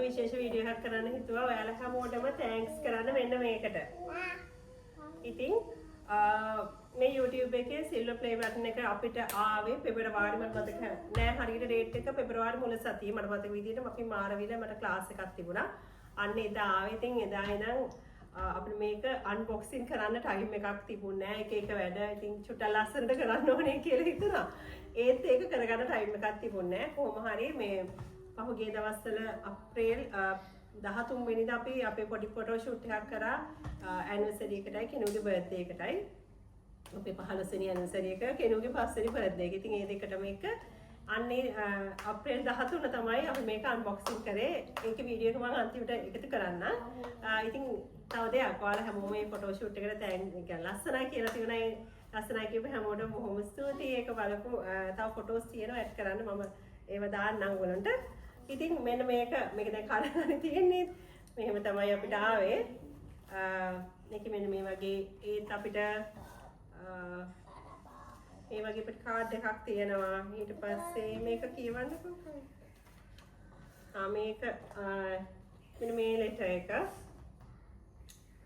විශේෂ වීඩියෝ එකක් කරන්න හිතුවා. ඔයාලා හැමෝටම තෑන්ක්ස් කරන්න මෙන්න මේකට. ඉතින් මේ YouTube එකේ සිල්වර් ප්ලේ බටන් එක අපිට ආවේ පෙබරවාරි මට මතක නෑ හරියට ඩේට් එක පෙබරවාරි මුල සතියේ මට මතක විදිහට අපි මාරවිල මට ක්ලාස් එකක් තිබුණා. අන්න එදා ආවේ. ඉතින් එදා ඉඳන් අපිට මේක අන්බොක්සින් කරන්න ටයිම් එකක් තිබුණේ නෑ. එක එක වැඩ ඉතින් චුට්ටක් ලස්සනට කරන්න ඕනේ කියලා හිතුණා. ඒත් ඒක කරගන්න ටයිම් එකක් තිබුණේ නෑ. කොහොම හරි මේ පහුගිය දවස්වල අප්‍රේල් 13 වෙනිදා අපි අපේ පොඩි ෆොටෝ ෂූට් එකක් කරා ඇනිවර්සරි එකටයි කෙනුගේ බර්ත්ඩේ එකටයි. අපේ 15 වෙනි ඇනිවර්සරි එක කෙනුගේ 5 වෙනි බර්ත්ඩේ එක. ඉතින් ඒ දෙකටම එක අන්නේ අප්‍රේල් 13 තමයි අපි මේක අන්බොක්සින් කරේ. ඒකේ වීඩියෝ එක මම අන්තිමට එකතු කරන්න. ඉතින් තව දෙයක් ඔයාලා හැමෝම මේ ෆොටෝ ෂූට් එකට තෑන්ක් ලස්සනයි කියලා තියුණා. ඒ ලස්සනයි කියපු හැමෝටම බොහොම ස්තුතියි. ඒක බලපු තව ෆොටෝස් තියෙනවා ඇඩ් කරන්න මම ඒව දාන්නම් ඔයගලන්ට. ඉතින් මෙන්න මේක දැන් කඩන්න තියෙන්නේ. මෙහෙම තමයි අපිට ආවේ. මේක මෙන්න මේ වගේ ඒත් අපිට මේ වගේ අපිට කාඩ් එකක් තියෙනවා. ඊට පස්සේ මේක කියවන්නකෝ. මේක මෙන්න මේ ලෙටර් එක.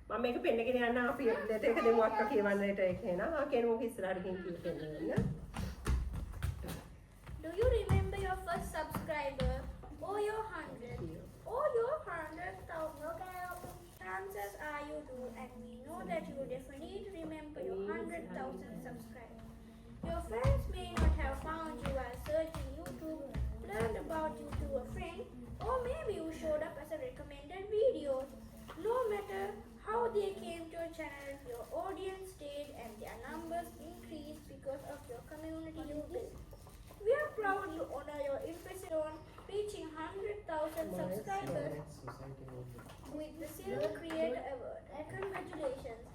මම මේක පෙන්නගෙන යන්න අපි ලෙටර් එක දෙමු අක්කා කියවන්න ලෙටර් එක එනවා. කෙනෙක් ඉස්සරහට ගිහින් කියන්න. Do you remember your first subscriber or your 100 or your 100,000? Chances are you do, and we know that you definitely remember your 100,000 subscribers. Your friends may not have found you while searching YouTube, learned about you through a friend, or maybe you showed up as a recommended video. No matter how they came to your channel, your audience stayed and their numbers increased because of your community you built. We are proud you honor your impressive on reaching 100,000 subscribers with the Silver Creator Award. Congratulations!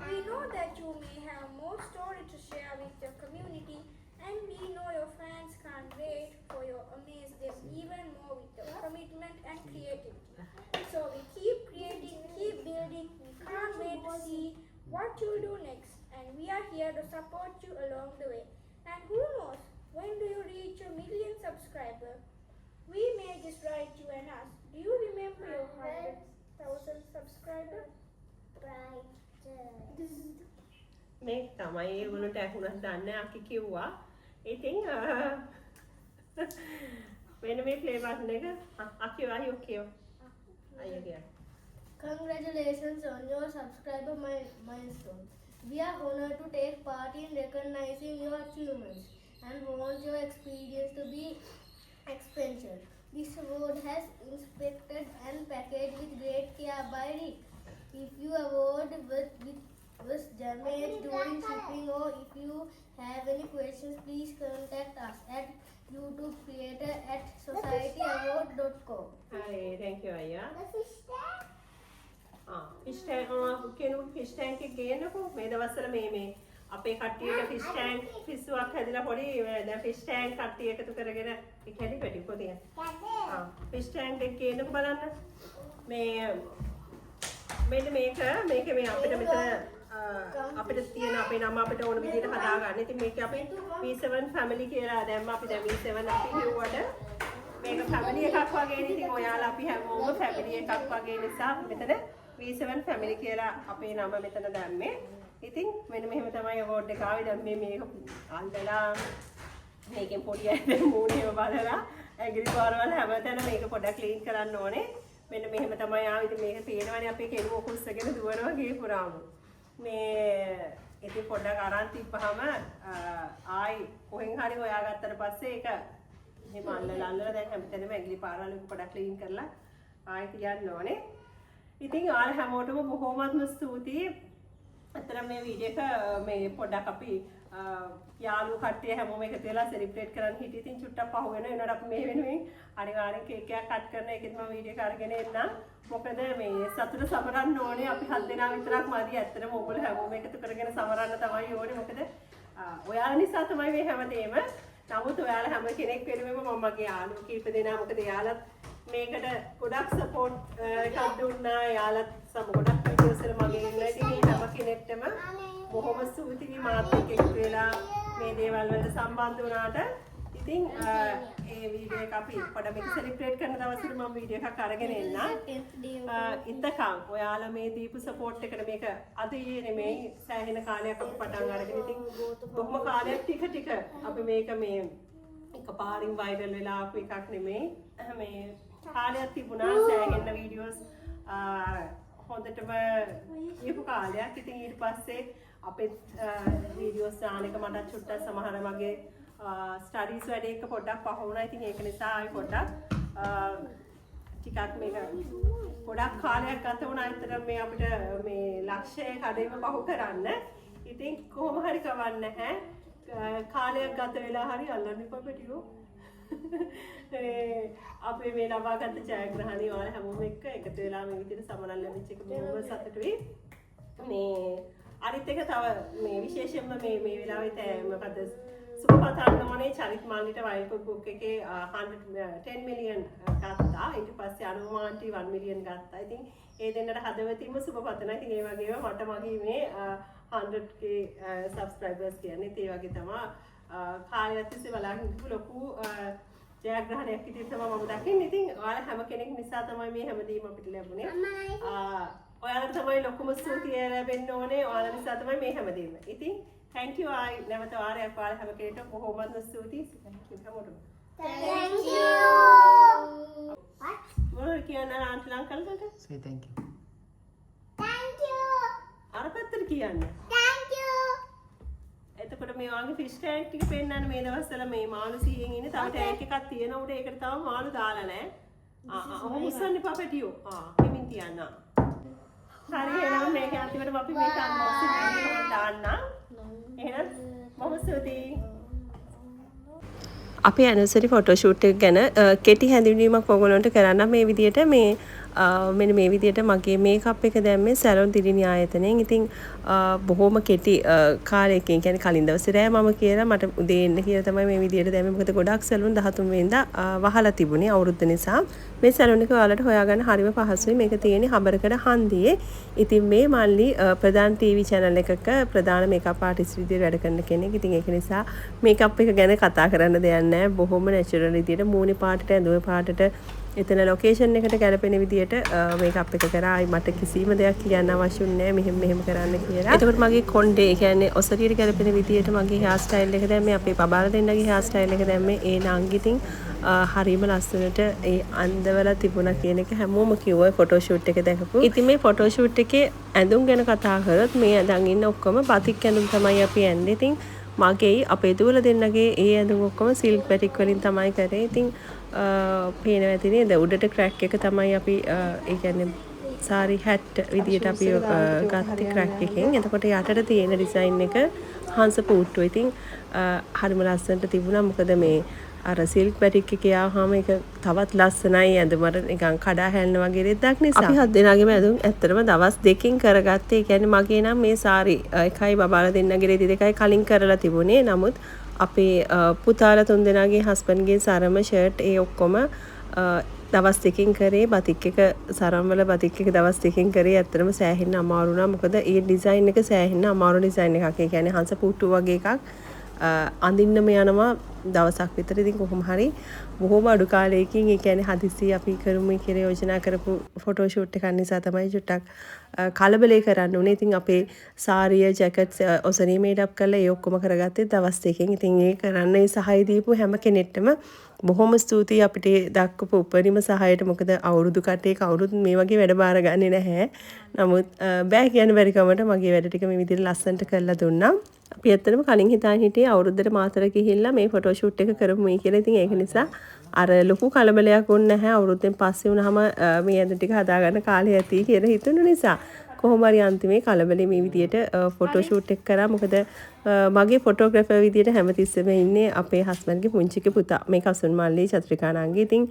We know that you may have more stories to share with your community, and we know your fans can't wait for you to amaze them even more with your commitment and creativity. So we keep creating, keep building. We can't wait to see what you do next, and we are here to support you along the way. And who knows? When do you reach a million subscribers? We may just write you and ask, do you remember your 100,000 subscribers? Right. මේ තමයි ඒගොල්ලන්ට ඇහුණත් දන්නේ අකි කිව්වා. ඉතින් වෙන මේ play button එක අකි වාහි ඔකේ. අයියා ගියා. Congratulations on your subscriber milestone. We are honored to take part in recognizing your achievements and want your experience to be expansion. This award has inspected and packaged with great care by Rick. If your award was damaged during shipping, or if you have any questions, please contact us at youtubecreator@societyaward.com. Hi, thank you අයියා. Fish tank කෙනෙකුගේ fish tank එක ගේන්නකෝ. මේ දවස්වල මේ අපේ කට්ටියට fish tank පිස්සුවක් හැදිලා පොඩි දැන් ෆිෂ් ටැංක් කට්ටිය එකතු කරගෙන ඒක හැදි පැටි පොතිය. ෆිෂ් ටැංක් එක ගේන්නකෝ බලන්න. මෙන්න මේක මේ අපිට මෙතන අපිට තියෙන අපේ නම අපිට ඕන විදිහට හදාගන්න. ඉතින් මේක අපි V7 family කියලා දැම්ම. අපි දැන් V7 අපි කිව්වට මේක family එකක් වගේ. ඉතින් ඔයාලා අපි හැමෝම family එකක් වගේ නිසා මෙතන V7 family කියලා අපේ නම මෙතන දැම්මේ. ඉතින් මෙන්න මෙහෙම තමයි award එක ආවේ. දැන් මේක අල්ලලා මේකෙන් පොඩි ඇයි මූණේව බලලා ඇගිලි පාරවල හැමතැන මේක පොඩ්ඩක් ක්ලීන් කරන්න ඕනේ. මෙන්න මෙහෙම තමයි ආවේ. ඉතින් මේක පේනවනේ අපේ කෙරුව කුස්සගෙන දුවනවා ගේ පුරාම. මේ ඉතින් පොඩ්ඩක් අරන් තිබ්බහම ආයි කොහෙන් හරි හොයාගත්තට පස්සේ ඒක එහෙම අල්ලලා දැන් හැමතැනම ඇගිලි පාරවල පොඩ්ඩක් ක්ලීන් කරලා ආයි තියන්න ඕනේ. ඉතින් ඔයාලා හැමෝටම බොහොමත්ම ස්තුතියි. අතන මේ වීඩියෝ එක මේ පොඩ්ඩක් අපි යාළුවෝ කට්ටිය හැමෝම එකතු වෙලා සෙලිබ්‍රේට් කරන්න හිටියේ. ඉතින් චුට්ටක් පහු වෙනවා. ඒනට අපි මේ වෙනුවෙන් අනිවාර්යෙන් කේක් එකක් කට් කරන එකෙත් මම වීඩියෝ එක අරගෙන එන්නම්. මොකද මේ සතුට සමරන්න ඕනේ. අපි 7 දෙනා විතරක් මදි. ඇත්තටම ඕගොල්ලෝ හැමෝම එකතු කරගෙන සමරන්න තමයි ඕනේ. මොකද ඔයාලා නිසා තමයි මේ හැමදේම. නමුත් ඔයාලා හැම කෙනෙක් වෙනුවෙම මම මගේ යාළුවෝ කීප දෙනා මොකද යාළුවත් මේකට ගොඩක් සපෝට් එකක් දුන්නා. යාළුවත් ගොඩක් වීඩියෝස් වල මගේ ඉන්නවා. ඉතින් මේ හැම කෙනෙක්ටම බොහොම ස්තුතියි මාත් එක්ක එකතු වෙලා මේ දේවල් වලට සම්බන්ධ වුණාට. ඉතින් ඒ වීඩියෝ එක අපි පොඩ්ඩක් මේක සෙලිබ්‍රේට් කරන දවසට මම වීඩියෝ එකක් අරගෙන එන්නම්. ඉතකම් ඔයාලා මේ දීපු සපෝට් එකට මේක අද ඊයේ නෙමෙයි සෑහෙන කාලයක් අපි පටන් අරගෙන ඉතින් බොහොම කාලයක් ටික අපි මේක මේ එකපාරින් වයිරල් වෙලා ආපු එකක් නෙමෙයි. මේ කාලයක් තිබුණා සෑහෙන වීඩියෝස් හොඳටම ඊපු කාලයක්. ඉතින් ඊට පස්සේ අපේ වීඩියෝස් දාන එක මට චුට්ටක් සමහර වගේ ස්ටඩීස් වැඩ එක පොඩ්ඩක් පහ වුණා. ඉතින් ඒක නිසා ආයි පොඩ්ඩක් ටිකක් මේක ගොඩක් කාලයක් ගත වුණා. අතට මේ අපිට මේ ලක්ෂය කඩේම පහු කරන්න. ඉතින් කොහොම හරි කවන්න නැහැ. කාලයක් ගත වෙලා හරි අල්ලන්න එපා පිටියෝ. අපේ මේ ලබාගත් ජයග්‍රහණය ඔයාලා හැමෝම එක්ක එකතු වෙලා මේ විදිහට සමනල් ලැබිච්ච එක බොහොම සතුටුයි. මේ අනිත් එක තව මේ විශේෂයෙන්ම මේ වෙලාවේ මොකද සුපපතන්න ඕනේ චරිත් මාලිට වයිල්ඩ් කුක් එකේ 10 මිලියන් ගත්තා. ඊට පස්සේ අනුමාන්ටි 1 මිලියන් ගත්තා. ඉතින් ඒ දෙන්නට හදවතින්ම සුපපතන. ඉතින් ඒ වගේම මට මගේ මේ 100k සබ්ස්ක්‍රයිබර්ස් කියන්නේ ඒ වගේ තමයි කාලයක් තිස්සේ බලාගෙන ඉඳපු ලොකු ජයග්‍රහණයක් විදිහට තමයි මම දකින්නේ. ඉතින් ඔයාලා හැම කෙනෙක් නිසා තමයි මේ හැමදේම අපිට ලැබුණේ. ඔයාලට තමයි ලොකුම ස්තුතිය ලැබෙන්න ඕනේ. ඔයාලා නිසා තමයි මේ හැමදේම. ඉතින් thank you. ආයි නැවත වාරයක් ඔයාලා හැම කෙනෙක්ටම බොහොමත්ම ස්තුතියි. thank you හැමෝටම. Thank you. මොනවද කියන්නේ aunty ලංකල්ට? say thank you. Thank you. අර පැත්තට කියන්නේ. Thank you. එතකොට මේ වගේ ෆිෂ් ටැන්ක් ටික පෙන්නන්න මේ දවස්වල මේ මාළු සීයෙන් ඉන්නේ. තව ටැන්ක් එකක් තියෙනවා උඩ. ඒකට තව මාළු දාලා නැහැ. ඔහොම උස්සන්න එපා පැටියෝ. හිමින් තියන්න. හරි එහෙනම් මේක අන්තිමට අපි මේක අන්බොක්සින් වීඩියෝ එකක් දාන්නම්. එහෙනම් මම ස්තුතියි. අපේ ඇනිවර්සරි ෆොටෝ ෂූට් එක ගැන කෙටි හැඳින්වීමක් ඔයගොල්ලන්ට කරන්න මේ විදිහට මේ මෙන්න මේ විදිහට මගේ මේකප් එක දැම්මේ සැලොන් දිලිනි ආයතනයෙන්. ඉතින් බොහොම කෙටි කාලයකින් කියන්නේ කලින් දවසේ රෑ මම කියලා මට උදේ එන්න කියලා තමයි මේ විදිහට දැම්මේ. මොකද ගොඩක් සැලොන් 13 වෙනිදා වහලා තිබුණේ අවුරුද්ද නිසා. මේ සැලොන් එක ඔයාලට හොයාගන්න හරිම පහසුයි. මේක තියෙන්නේ හබරකඩ හන්දියේ. ඉතින් මේ මල්ලි ප්‍රධාන ටීවී channel එකක ප්‍රධාන මේකප් ආටිස්ට් විදිහට වැඩ කරන කෙනෙක්. ඉතින් ඒක නිසා මේකප් එක ගැන කතා කරන්න දෙයක් නැහැ. බොහොම නැචරල් විදිහට මූණේ පාටට ඇඳුමේ පාටට එතන ලොකේෂන් එකට ගැලපෙන විදිහට මේකප් එක කරා. මට කිසිම දෙයක් කියන්න අවශ්‍ය නැහැ මෙහෙම කරන්න කියලා. එතකොට මගේ කොණ්ඩේ කියන්නේ ඔසරියට ගැලපෙන විදිහට මගේ හෙයාර් ස්ටයිල් එක දැම්මේ අපේ බබාලා දෙන්නගේ හෙයාර් ස්ටයිල් එක දැම්මේ ඒ නංගිතින් හරිම ලස්සනට ඒ අන්දවල තිබුණා කියන එක හැමෝම කිව්වා ෆොටෝ ෂූට් එක දැකපු. ඉතින් මේ ෆොටෝ ෂූට් එකේ ඇඳුම් ගැන කතා කරොත් මේ ඇඳන් ඉන්න ඔක්කොම බතික් ඇඳුම් තමයි අපි ඇන්නේ. ඉතින් මගේ අපේ දුවලා දෙන්නගේ ඒ ඇඳුම් ඔක්කොම සිල්ක් බැටික් වලින් තමයි කරේ. ඉතින් පේනවා ඇති නේද උඩට ක්‍රැක් එක තමයි අපි ඒ කියන්නේ සාරි හැට් විදියට අපි ගත්තේ ක්‍රැක් එකෙන්. එතකොට යටට තියෙන ඩිසයින් එක හංස පුට්ටු. ඉතින් හරිම ලස්සනට තිබුණා. මොකද මේ අර සිල්ක් බැටික් එකේ ආවම ඒක තවත් ලස්සනයි ඇඳුමට නිකන් කඩා හැලෙන වගේ රෙද්දක් නිසා. අපි හත් දෙනාගේම ඇඳුම් ඇත්තටම දවස් දෙකකින් කරගත්තේ. ඒ කියන්නේ මගේ නම් මේ සාරි එකයි බබාලා දෙන්නගේ රෙදි දෙකයි කලින් කරලා තිබුණේ. නමුත් අපේ පුතාලා තුන් දෙනාගේ හස්බන්ඩ්ගේ සරම ෂර්ට් ඒ ඔක්කොම දවස් දෙකකින් කරේ. බතික් එක සරම් වල බතික් එක දවස් දෙකකින් කරේ. ඇත්තටම සෑහෙන්න අමාරු වුණා. මොකද ඒ ඩිසයින් එක සෑහෙන්න අමාරු ඩිසයින් එකක්. ඒ කියන්නේ හංස පුට්ටු වගේ එකක්. අඳින්නම යනවා දවසක් විතර. ඉතින් කොහොම හරි බොහොම අඩු කාලයකින් ඒ කියන්නේ හදිස්සි අපි කරමු කියලා යෝජනා කරපු ෆොටෝ ෂූට් එකක් නිසා තමයි චුට්ටක් කලබලේ කරන්න උනේ. ඉතින් අපේ සාරිය ජැකට්ස් ඔසරි මේඩ් අප් කරලා ඒ ඔක්කොම කරගත්තේ දවස් දෙකකින්. ඉතින් ඒ කරන්න ඒ සහාය දීපු හැම කෙනෙක්ටම බොහොම ස්තුතියි අපිට දක්වපු උපරිම සහායට. මොකද අවුරුදු කටේ කවුරුත් මේ වගේ වැඩ බාර ගන්නේ නැහැ. නමුත් බෑ කියන බැරි කමට මගේ වැඩ ටික මේ විදිහට ලස්සනට කරලා දුන්නා. අපි ඇත්තටම කලින් හිතාගෙන හිටියේ අවුරුද්දට මාතර ගිහිල්ලා මේ ෆොටෝ ෂූට් එක කරමුයි කියලා. ඉතින් ඒක නිසා අර ලොකු කලබලයක් වුණ නැහැ. අවුරුද්දෙන් පස්සේ වුණාම මේ ඇඳ ටික හදාගන්න කාලය ඇති කියලා හිතුණු නිසා කොහොම හරි අන්තිමේ කලබලේ මේ විදියට ෆොටෝ ෂූට් එක කරා. මොකද මගේ ෆොටෝග්‍රැෆර් විදියට හැමතිස්සෙම ඉන්නේ අපේ හස්බන්ඩ්ගේ පුංචිගේ පුතා. මේ කසුන් මල්ලි චත්‍රිකා නංගි. ඉතින්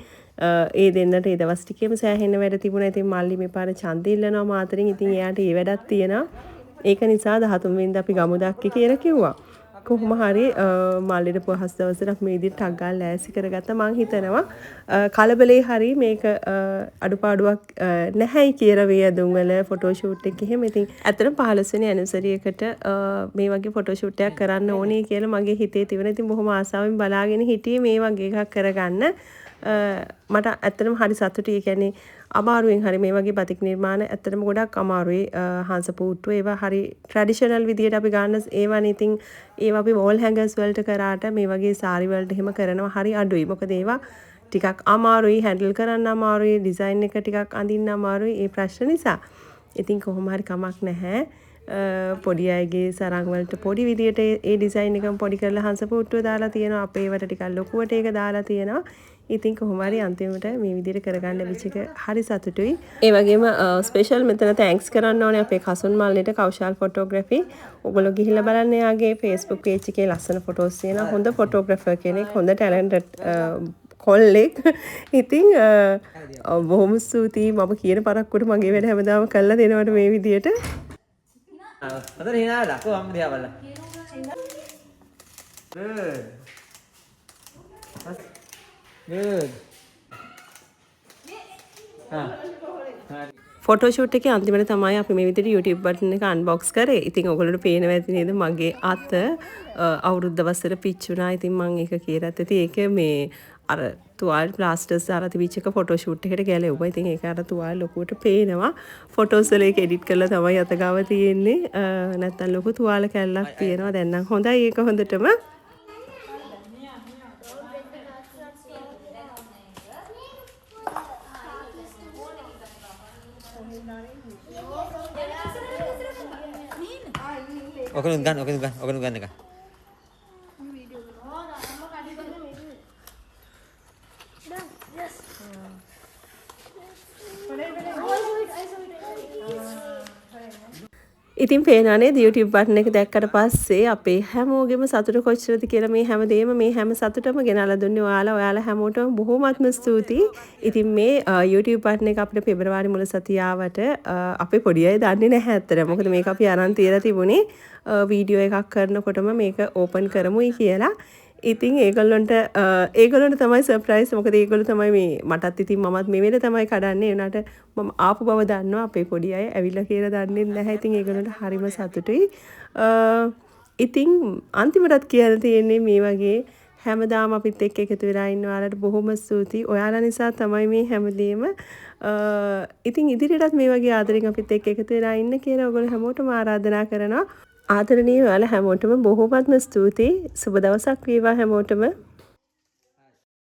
ඒ දෙන්නට ඒ දවස් ටිකේම සෑහෙන වැඩ තිබුණා. ඉතින් මල්ලි මේ පාර ඡන්දෙ ඉල්ලනවා මාතරින්. ඉතින් එයාට ඒ වැඩක් තියෙනවා. ඒක නිසා 13 වෙනිදා අපි ගමු දක්කේ කියලා කිව්වා. කොහොම හරි මල්ලිට පහස් දවසට අපි මේ විදිහට ටක් ගාලා ලෑස්ති කරගත්තා. මං හිතනවා කලබලේ හරි මේක අඩුපාඩුවක් නැහැයි කියලා වියදුම් වල ෆොටෝ ෂූට් එක එහෙම. ඉතින් ඇත්තටම 15 වෙනි ඇනිවර්සරි එකට මේ වගේ ෆොටෝ ෂූට් එකක් කරන්න ඕනේ කියලා මගේ හිතේ තිබුණා. ඉතින් බොහොම ආසාවෙන් බලාගෙන හිටියේ මේ වගේ එකක් කරගන්න. මට ඇත්තටම හරි සතුටුයි. කියන්නේ අමාරුවෙන් හරි මේ වගේ බතික් නිර්මාණ ඇත්තටම ගොඩක් අමාරුයි. හංස පුට්ටු ඒවා හරි ට්‍රැඩිෂනල් විදියට අපි ගන්න ඒවානේ. ඉතින් ඒවා අපි වෝල් හැංගර්ස් වලට කරාට මේ වගේ සාරි වලට එහෙම කරනවා හරි අඩුයි. මොකද ඒවා ටිකක් අමාරුයි, හැන්ඩල් කරන්න අමාරුයි, ඩිසයින් එක ටිකක් අඳින්න අමාරුයි. ඒ ප්‍රශ්න නිසා ඉතින් කොහොම හරි කමක් නැහැ. පොඩි අයගේ සරං වලට පොඩි විදියට ඒ ඩිසයින් එකම පොඩි කරලා හංස පුට්ටුව දාලා තියෙනවා. අපේ වට ටිකක් ලොකුවට ඒක දාලා තියෙනවා. ඉතින් කොහොම හරි අන්තිමට මේ විදිහට කරගන්න ලැබිච්ච එක හරි සතුටුයි. ඒ වගේම ස්පෙෂල් මෙතන තෑන්ක්ස් කරන්න ඕනේ අපේ කසුන් මල්ලිට කෞශල් ෆොටෝග්‍රැෆි. ඔයගොල්ලෝ ගිහිල්ලා බලන්න එයාගේ Facebook page එකේ ලස්සන ෆොටෝස් තියෙනවා. හොඳ ෆොටෝග්‍රැෆර් කෙනෙක්, හොඳ ටැලන්ටඩ් කොල්ලෙක්. ඉතින් බොහොම ස්තුතියි. මම කියන පරක්කුට මගේ වැඩ හැමදාම කරලා දෙනවට මේ විදිහට. අතන hina dah. Aku am dia bala. Good. Good. Photo shoot එකේ අන්තිමට තමයි අපි මේ විදිහට YouTube බටන් එක අන්බොක්ස් කරේ. ඉතින් ඔයගොල්ලෝට පේනවා ඇති නේද මගේ අත අවුරුද්ද වසර පිච්චුණා. ඉතින් මම ඒක කියලාත් ඉතින් ඒක මේ අර තුවාල ප්ලාස්ටර්ස් දාලා තිබිච්ච එක ෆොටෝ ෂූට් එකට ගැලෙව්වා. ඉතින් ඒක අර තුවාල ලොකුවට පේනවා. ෆොටෝස් වල ඒක එඩිට් කරලා තමයි අත ගාව තියෙන්නේ. නැත්තම් ලොකු තුවාල කැල්ලක් තියෙනවා. දැන් නම් හොඳයි ඒක හොඳටම. Oke nunggan kan. ඉතින් පේනවා නේද YouTube බටන් එක දැක්කට පස්සේ අපේ හැමෝගෙම සතුට කොච්චරද කියලා. මේ හැමදේම මේ හැම සතුටම ගෙනල්ලා දුන්නේ ඔයාලා හැමෝටම බොහොමත්ම ස්තුතියි. ඉතින් මේ YouTube බටන් එක අපිට පෙබරවාරි මුල සතියාවට අපේ පොඩි අය දන්නේ නැහැ ඇත්තට. මොකද මේක අපි අරන් තියලා තිබුණේ වීඩියෝ එකක් කරනකොටම මේක ඕපන් කරමුයි කියලා. ඉතින් ඒගොල්ලන්ට තමයි සර්ප්‍රයිස්. මොකද ඒගොල්ලෝ තමයි මේ මටත් ඉතින් මමත් මේ වෙලේ තමයි කඩන්නේ. උනාට මම ආපු බව දන්නවා. අපේ පොඩි අය ඇවිල්ලා කියලා දන්නේ නැහැ. ඉතින් ඒගොල්ලන්ට හරිම සතුටුයි. ඉතින් අන්තිමටත් කියන්න තියෙන්නේ මේ වගේ හැමදාම අපිත් එක්ක එකතු වෙලා ඉන්න ඔයාලට බොහොම ස්තුතියි. ඔයාලා නිසා තමයි මේ හැමදේම. ඉතින් ඉදිරියටත් මේ වගේ ආදරෙන් අපිත් එක්ක එකතු වෙලා ඉන්න කියලා ඔයගොල්ලෝ හැමෝටම ආරාධනා කරනවා. ආදරණීය ඔයාලා හැමෝටම බොහොමත්ම ස්තුතියි. සුබ දවසක් වේවා හැමෝටම.